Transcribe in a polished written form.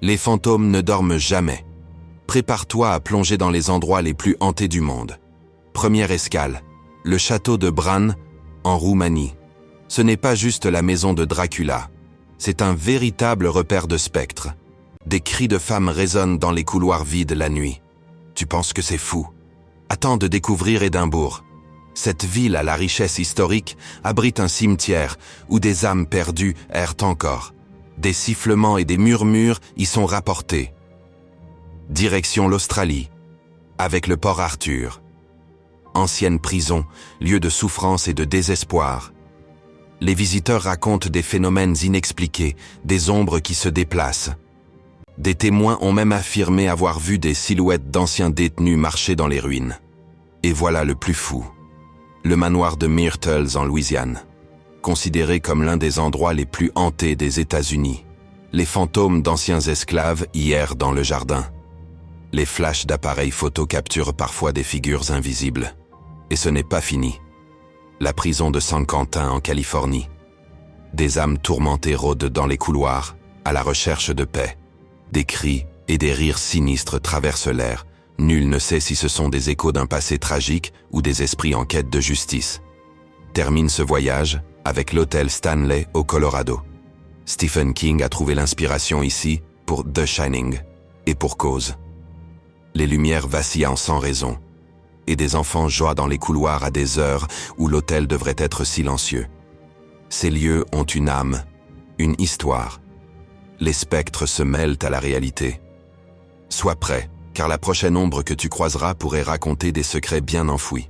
Les fantômes ne dorment jamais. Prépare-toi à plonger dans les endroits les plus hantés du monde. Première escale, le château de Bran, en Roumanie. Ce n'est pas juste la maison de Dracula. C'est un véritable repère de spectres. Des cris de femmes résonnent dans les couloirs vides la nuit. Tu penses que c'est fou? Attends de découvrir Édimbourg. Cette ville à la richesse historique abrite un cimetière où des âmes perdues errent encore. Des sifflements et des murmures y sont rapportés. Direction l'Australie, avec le port Arthur. Ancienne prison, lieu de souffrance et de désespoir. Les visiteurs racontent des phénomènes inexpliqués, des ombres qui se déplacent. Des témoins ont même affirmé avoir vu des silhouettes d'anciens détenus marcher dans les ruines. Et voilà le plus fou. Le manoir de Myrtles en Louisiane. Considéré comme l'un des endroits les plus hantés des États-Unis. Les fantômes d'anciens esclaves y errent dans le jardin. Les flashs d'appareils photo capturent parfois des figures invisibles. Et ce n'est pas fini. La prison de San Quentin en Californie. Des âmes tourmentées rôdent dans les couloirs, à la recherche de paix. Des cris et des rires sinistres traversent l'air. Nul ne sait si ce sont des échos d'un passé tragique ou des esprits en quête de justice. Termine ce voyage avec l'hôtel Stanley au Colorado. Stephen King a trouvé l'inspiration ici pour The Shining, et pour cause. Les lumières vacillent sans raison, et des enfants jouent dans les couloirs à des heures où l'hôtel devrait être silencieux. Ces lieux ont une âme, une histoire. Les spectres se mêlent à la réalité. Sois prêt, car la prochaine ombre que tu croiseras pourrait raconter des secrets bien enfouis.